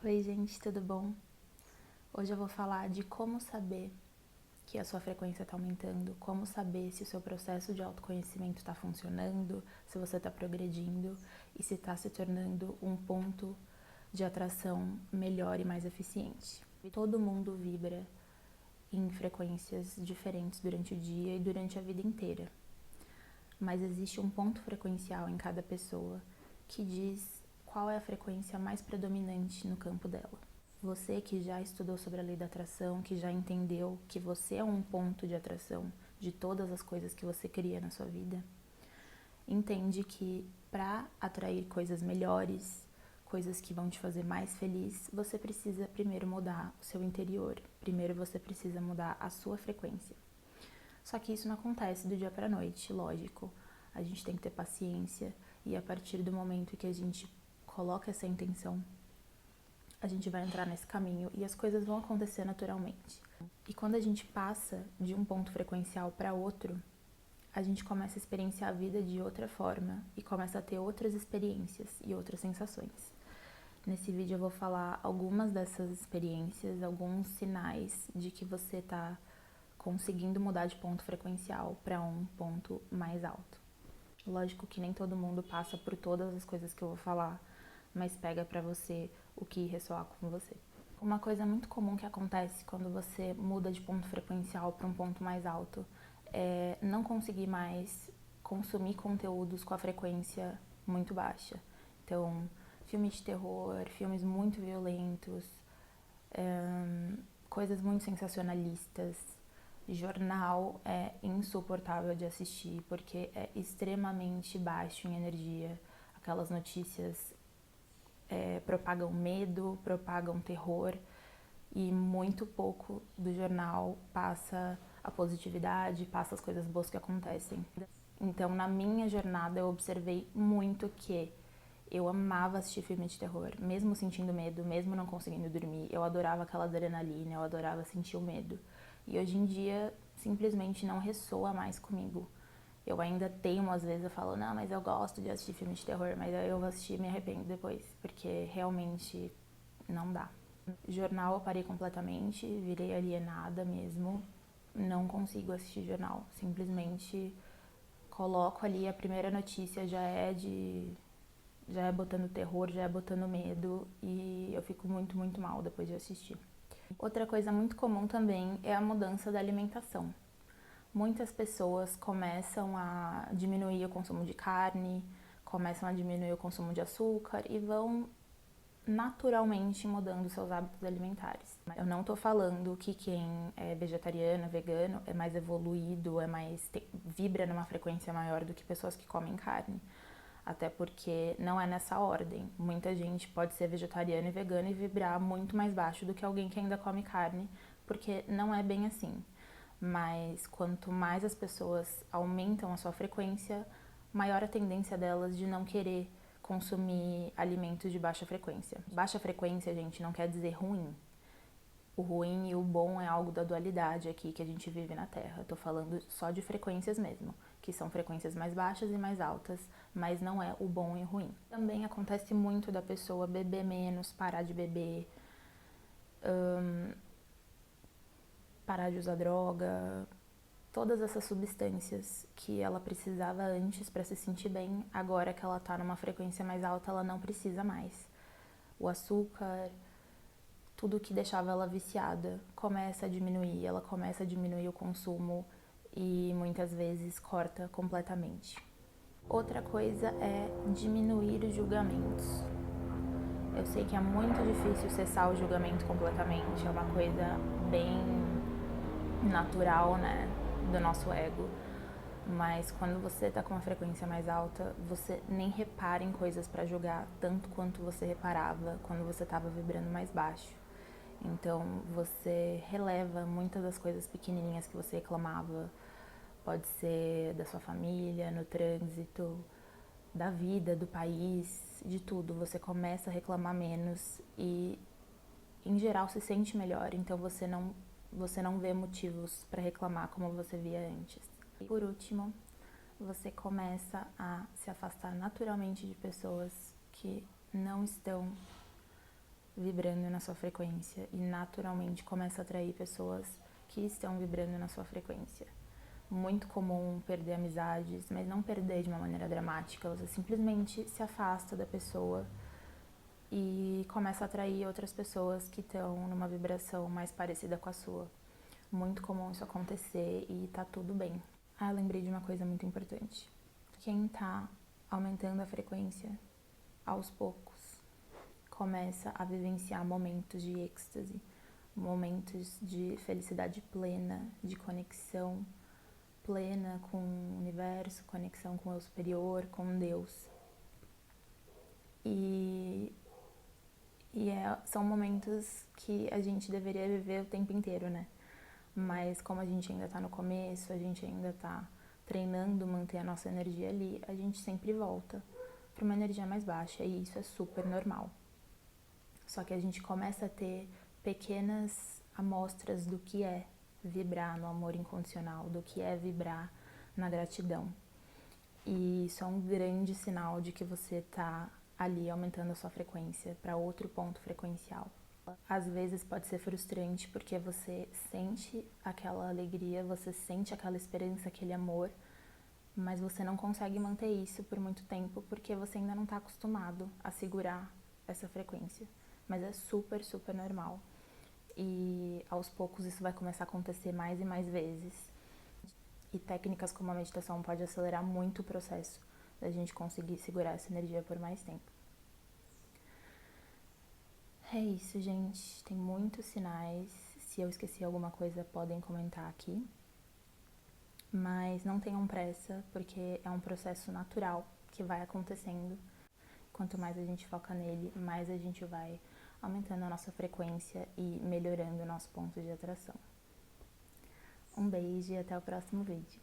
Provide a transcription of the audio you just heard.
Oi gente, tudo bom? Hoje eu vou falar de como saber que a sua frequência está aumentando, como saber se o seu processo de autoconhecimento está funcionando, se você está progredindo e se está se tornando um ponto de atração melhor e mais eficiente. Todo mundo vibra em frequências diferentes durante o dia e durante a vida inteira, mas existe um ponto frequencial em cada pessoa que diz qual é a frequência mais predominante no campo dela. Você que já estudou sobre a lei da atração, que já entendeu que você é um ponto de atração de todas as coisas que você cria na sua vida, entende que para atrair coisas melhores, coisas que vão te fazer mais feliz, você precisa primeiro mudar o seu interior. Primeiro você precisa mudar a sua frequência. Só que isso não acontece do dia para a noite, lógico. A gente tem que ter paciência e a partir do momento que a gente coloca essa intenção, a gente vai entrar nesse caminho e as coisas vão acontecer naturalmente. E quando a gente passa de um ponto frequencial para outro, a gente começa a experienciar a vida de outra forma e começa a ter outras experiências e outras sensações. Nesse vídeo eu vou falar algumas dessas experiências, alguns sinais de que você está conseguindo mudar de ponto frequencial para um ponto mais alto. Lógico que nem todo mundo passa por todas as coisas que eu vou falar, mas pega pra você o que ressoar com você. Uma coisa muito comum que acontece quando você muda de ponto frequencial para um ponto mais alto é não conseguir mais consumir conteúdos com a frequência muito baixa. Então, filmes de terror, filmes muito violentos, coisas muito sensacionalistas. Jornal é insuportável de assistir porque é extremamente baixo em energia. Aquelas notícias propagam medo, propagam terror e muito pouco do jornal passa a positividade, passa as coisas boas que acontecem. Então, na minha jornada, eu observei muito que eu amava assistir filme de terror, mesmo sentindo medo, mesmo não conseguindo dormir. Eu adorava aquela adrenalina, eu adorava sentir o medo. E hoje em dia, simplesmente não ressoa mais comigo. Eu ainda tenho, às vezes, eu falo, não, mas eu gosto de assistir filme de terror, mas aí eu vou assistir e me arrependo depois, porque realmente não dá. Jornal eu parei completamente, virei alienada mesmo, não consigo assistir jornal. Simplesmente coloco ali, a primeira notícia já é botando terror, já é botando medo e eu fico muito, muito mal depois de assistir. Outra coisa muito comum também é a mudança da alimentação. Muitas pessoas começam a diminuir o consumo de carne, começam a diminuir o consumo de açúcar e vão naturalmente mudando seus hábitos alimentares. Eu não tô falando que quem é vegetariano, vegano, é mais evoluído, vibra numa frequência maior do que pessoas que comem carne. Até porque não é nessa ordem. Muita gente pode ser vegetariano e vegano e vibrar muito mais baixo do que alguém que ainda come carne, porque não é bem assim. Mas quanto mais as pessoas aumentam a sua frequência, maior a tendência delas de não querer consumir alimentos de baixa frequência. Baixa frequência, gente, não quer dizer ruim. O ruim e o bom é algo da dualidade aqui que a gente vive na Terra. Eu tô falando só de frequências mesmo, que são frequências mais baixas e mais altas, mas não é o bom e o ruim. Também acontece muito da pessoa beber menos, parar de beber, parar de usar droga, todas essas substâncias que ela precisava antes para se sentir bem, agora que ela tá numa frequência mais alta, ela não precisa mais. O açúcar, tudo que deixava ela viciada começa a diminuir, ela começa a diminuir o consumo e muitas vezes corta completamente. Outra coisa é diminuir os julgamentos. Eu sei que é muito difícil cessar o julgamento completamente, é uma coisa bem natural, né, do nosso ego. Mas quando você tá com uma frequência mais alta, você nem repara em coisas pra julgar tanto quanto você reparava quando você tava vibrando mais baixo. Então você releva muitas das coisas pequenininhas que você reclamava. Pode ser da sua família, no trânsito, da vida, do país, de tudo. Você começa a reclamar menos e, em geral, se sente melhor. Então você não vê motivos para reclamar como você via antes. E por último, você começa a se afastar naturalmente de pessoas que não estão vibrando na sua frequência e naturalmente começa a atrair pessoas que estão vibrando na sua frequência. Muito comum perder amizades, mas não perder de uma maneira dramática, você simplesmente se afasta da pessoa e começa a atrair outras pessoas que estão numa vibração mais parecida com a sua. Muito comum isso acontecer e tá tudo bem. Ah, lembrei de uma coisa muito importante. Quem tá aumentando a frequência aos poucos começa a vivenciar momentos de êxtase, momentos de felicidade plena, de conexão plena com o universo, conexão com o eu superior, com Deus. São momentos que a gente deveria viver o tempo inteiro, né? Mas como a gente ainda tá no começo, a gente ainda tá treinando manter a nossa energia ali, a gente sempre volta para uma energia mais baixa e isso é super normal. Só que a gente começa a ter pequenas amostras do que é vibrar no amor incondicional, do que é vibrar na gratidão. E isso é um grande sinal de que você tá ali aumentando a sua frequência para outro ponto frequencial. Às vezes pode ser frustrante porque você sente aquela alegria, você sente aquela esperança, aquele amor, mas você não consegue manter isso por muito tempo porque você ainda não está acostumado a segurar essa frequência. Mas é super, super normal. E aos poucos isso vai começar a acontecer mais e mais vezes. E técnicas como a meditação pode acelerar muito o processo da gente conseguir segurar essa energia por mais tempo. É isso, gente. Tem muitos sinais. Se eu esqueci alguma coisa, podem comentar aqui. Mas não tenham pressa, porque é um processo natural que vai acontecendo. Quanto mais a gente foca nele, mais a gente vai aumentando a nossa frequência e melhorando o nosso ponto de atração. Um beijo e até o próximo vídeo.